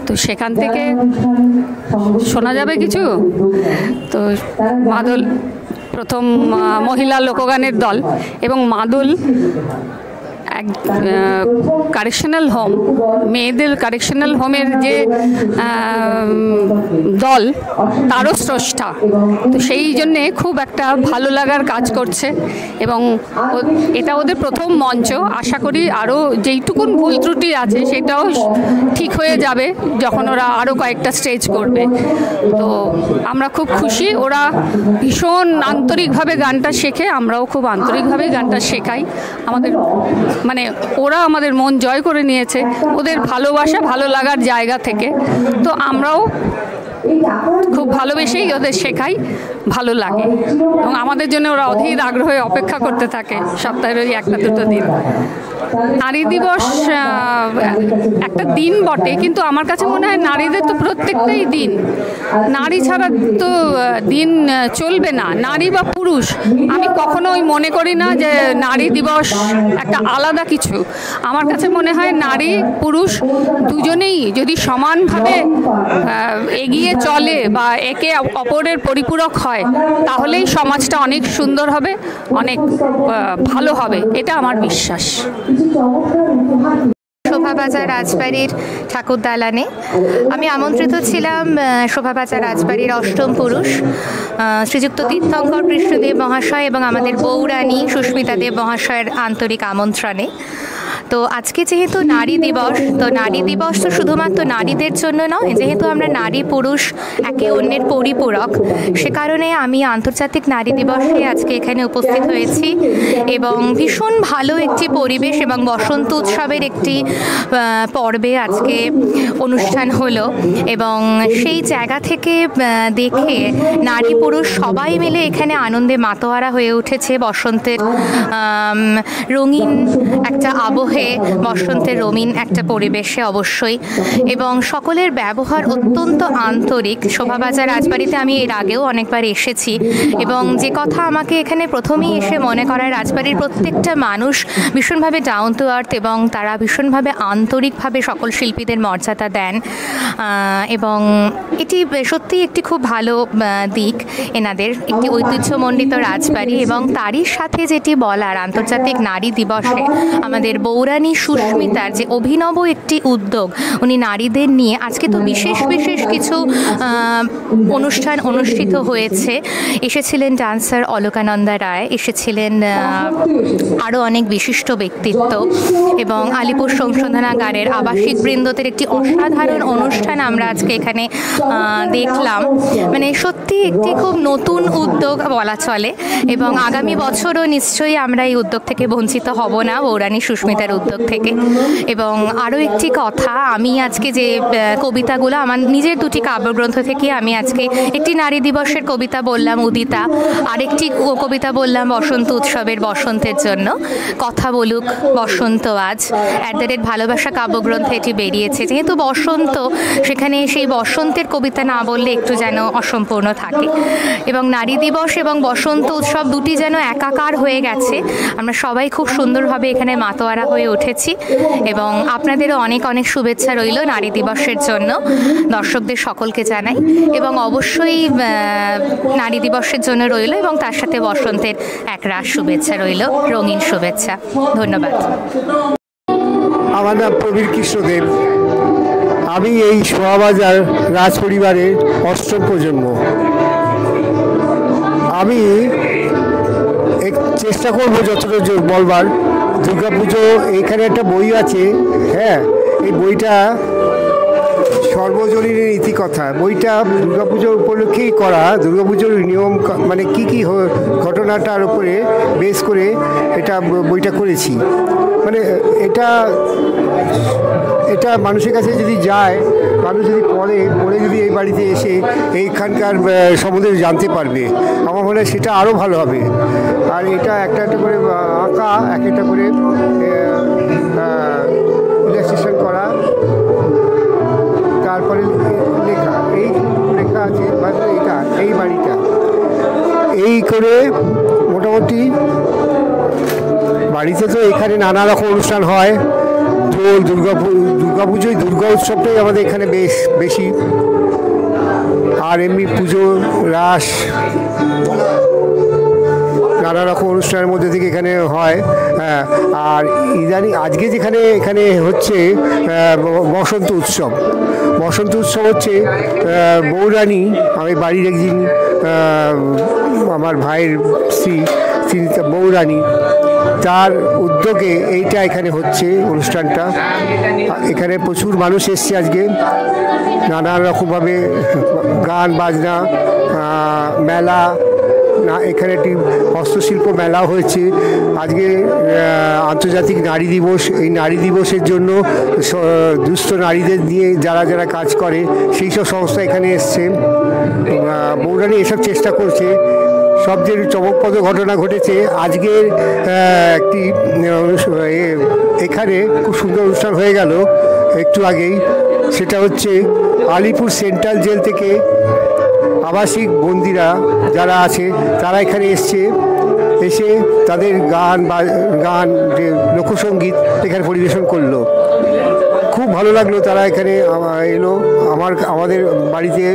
তো সেখান থেকে শোনা যাবে কিছু। তো মাদল প্রথম মহিলা লোকগানের দল, এবং মাদল এক কারেকশনাল হোম, মেয়েদের কারেকশনাল হোমের যে দল তারও স্রষ্টা। তো সেই জন্যে খুব একটা ভালো লাগার কাজ করছে, এবং এটা ওদের প্রথম মঞ্চ। আশা করি আরও যেইটুকুন ভুল ত্রুটি আছে সেটাও ঠিক হয়ে যাবে যখন ওরা আরও কয়েকটা স্টেজ করবে। তো আমরা খুব খুশি, ওরা ভীষণ আন্তরিকভাবে গানটা শেখে, আমরাও খুব আন্তরিকভাবে গানটা শেখাই। আমাদের মানে ওরা আমাদের মন জয় করে নিয়েছে ওদের ভালোবাসা ভালো লাগার জায়গা থেকে। তো আমরাও খুব ভালোবেসেই ওদের শেখাই, ভালো লাগে, এবং আমাদের জন্য ওরা অধীর আগ্রহে অপেক্ষা করতে থাকে সপ্তাহের ওই একটা দুটো দিন। নারী দিবস একটা দিন বটে, কিন্তু আমার কাছে মনে হয় নারীদের তো প্রত্যেকটাই দিন, নারী ছাড়া তো দিন চলবে না, নারী বা পুরুষ। আমি কখনোই মনে করি না যে নারী দিবস একটা আলাদা কিছু। আমার কাছে মনে হয় নারী পুরুষ দুজনেই যদি সমানভাবে এগিয়ে চলে বা একে অপরের পরিপূরক হয়, তাহলেই সমাজটা অনেক সুন্দর হবে, অনেক ভালো হবে, এটা আমার বিশ্বাস। শোভাবাজার রাজবাড়ির ঠাকুর দালানে আমি আমন্ত্রিত ছিলাম শোভাবাজার রাজবাড়ির অষ্টম পুরুষ শ্রীযুক্ত তীর্থঙ্কর কৃষ্ণদেব মহাশয় এবং আমাদের বৌরানী সুস্মিতা দেব মহাশয়ের আন্তরিক আমন্ত্রণে। তো আজকে যেহেতু নারী দিবস, তো নারী দিবস তো শুধুমাত্র নারীদের জন্য নয়, যেহেতু আমরা নারী পুরুষ একে অন্যের পরিপূরক, সে কারণে আমি আন্তর্জাতিক নারী দিবসে আজকে এখানে উপস্থিত হয়েছি, এবং ভীষণ ভালো একটি পরিবেশ এবং বসন্ত উৎসবের একটি পর্বে আজকে অনুষ্ঠান হলো, এবং সেই জায়গা থেকে দেখে নারী পুরুষ সবাই মিলে এখানে আনন্দে মাতোয়ারা হয়ে উঠেছে। বসন্তের রঙিন একটা আবহে, বসন্তের রঙিন একটা পরিবেশে অবশ্যই, এবং সকলের ব্যবহার অত্যন্ত আন্তরিক। শোভাবাজার রাজবাড়িতে আমি এর আগেও অনেকবার এসেছি, এবং যে কথা আমাকে এখানে প্রথমেই এসে মনে করায়, রাজবাড়ির প্রত্যেকটা মানুষ ভীষণভাবে ডাউন টু আর্থ, এবং তারা ভীষণভাবে আন্তরিকভাবে সকল শিল্পীদের মর্যাদা দেন, এবং এটি সত্যিই একটি খুব ভালো দিক এনাদের, একটি ঐতিহ্যমণ্ডিত রাজবাড়ি। এবং তারই সাথে যেটি বলার, আন্তর্জাতিক নারী দিবসে আমাদের বৌরানী সুস্মিতার যে অভিনব একটি উদ্যোগ, উনি নারীদের নিয়ে আজকে তো বিশেষ বিশেষ কিছু অনুষ্ঠান অনুষ্ঠিত হয়েছে। এসেছিলেন ডান্সার অলকানন্দা রায়, এসেছিলেন আরও অনেক বিশিষ্ট ব্যক্তিত্ব, এবং আলিপুর সংশোধনাগারের আবাসিক বৃন্দদের একটি অসাধারণ অনুষ্ঠান আমরা আজকে এখানে দেখলাম। মানে সত্যি একটি খুব নতুন উদ্যোগ বলা চলে, এবং আগামী বছরও নিশ্চয়ই আমরা এই উদ্যোগ থেকে বঞ্চিত হব না, বৌরানী সুস্মিতার উদ্যোগ থেকে। এবং আরও একটি কথা, আমি আজকে যে কবিতাগুলো আমার নিজের দুটি কাব্যগ্রন্থ থেকে আমি আজকে একটি নারী দিবসের কবিতা বললাম উদিতা, আরেকটি কবিতা বললাম বসন্ত উৎসবের বসন্তের জন্য। কথা বলুক বসন্ত আজ ভালোবাসা কাব্যগ্রন্থে এটি বেরিয়েছে। যেহেতু বসন্ত, সেখানে সেই বসন্তের কবিতা না বললে একটু যেন অসম্পূর্ণ থাকে, এবং নারী দিবস এবং বসন্ত উৎসব দুটি যেন একাকার হয়ে গেছে। আমরা সবাই খুব সুন্দরভাবে এখানে মাতোয়ারা হয়ে উঠেছি, এবং আপনাদেরও অনেক অনেক শুভেচ্ছা রইল নারী দিবসের জন্য, দর্শকদের সকলকে জানাই, এবং অবশ্যই নারী দিবসের জন্য রইল, এবং তার সাথে বসন্তের একরাশ শুভেচ্ছা রইল, রঙিন শুভেচ্ছা। ধন্যবাদ। আমার নাম প্রবীর কৃষ্ণদেব, আমি এই শোভাবাজার রাজ পরিবারের অষ্টম প্রজন্ম। আমি চেষ্টা করবো যতটা বলবার। দুর্গাপুজো, এখানে একটা বই আছে, হ্যাঁ, এই বইটা সর্বজনীনের ইতিকথা, বইটা দুর্গাপুজোর উপলক্ষেই করা। দুর্গাপুজোর নিয়ম মানে কি কি ঘটনাটার উপরে বেস করে এটা বইটা করেছি। মানে এটা মানুষের কাছে যদি যায়, মানুষ যদি পড়ে যদি এই বাড়িতে এসে এইখানকার সম্বন্ধে জানতে পারবে, আমার মনে হয় সেটা আরও ভালো হবে। আর এটা একটা একটা করে আঁকা, এক একটা করে ইলাস্ট্রেশন করা, তারপরে লেখা, এই লেখা আছে এটা এই বাড়িটা এই করে মোটামুটি বাড়িতে তো এখানে নানা রকম অনুষ্ঠান হয়। দোল, দুর্গাপুজোয় দুর্গা উৎসবটাই আমাদের এখানে বেশি। আর এমনি পুজো, রাস, নানা রকম অনুষ্ঠানের মধ্যে থেকে এখানে হয়। হ্যাঁ, আর ইদানিং আজকে যেখানে এখানে হচ্ছে বসন্ত উৎসব। বসন্ত উৎসব হচ্ছে বৌরানী, আমি বাড়ির একদিন আমার ভাইয়ের স্ত্রী, তিনি বৌরানী, তার উদ্যোগে এইটা এখানে হচ্ছে অনুষ্ঠানটা। এখানে প্রচুর মানুষ এসছে আজকে, নানা রকমভাবে গান বাজনা, মেলা, না এখানে একটি হস্তশিল্প মেলাও হয়েছে। আজকে আন্তর্জাতিক নারী দিবস। এই নারী দিবসের জন্য দুস্থ নারীদের নিয়ে যারা যারা কাজ করে সেই সব সংস্থা এখানে এসছে। বৌরানী এসব চেষ্টা করছে। সবচেয়ে চমকপ্রদ ঘটনা ঘটেছে আজকের একটি এখানে খুব সুন্দর অনুষ্ঠান হয়ে গেল একটু আগেই। সেটা হচ্ছে আলিপুর সেন্ট্রাল জেল থেকে আবাসিক বন্দিরা যারা আছে তারা এখানে এসে তাদের গান যে লোকসঙ্গীত এখানে পরিবেশন করলো। খুব ভালো লাগলো, তারা এখানে এলো আমাদের বাড়িতে,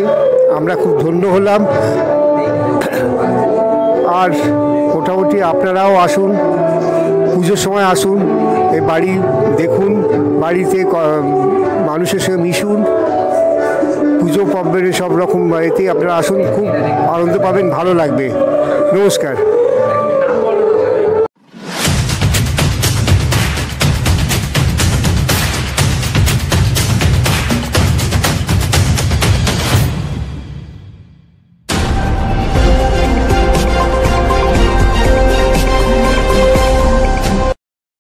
আমরা খুব ধন্য হলাম। আর মোটামুটি আপনারাও আসুন, পুজোর সময় আসুন, এই বাড়ি দেখুন, বাড়িতে মানুষের সঙ্গে মিশুন, পুজো পর্বের সব রকম বাড়িতে আপনারা আসুন, খুব আনন্দ পাবেন, ভালো লাগবে। নমস্কার।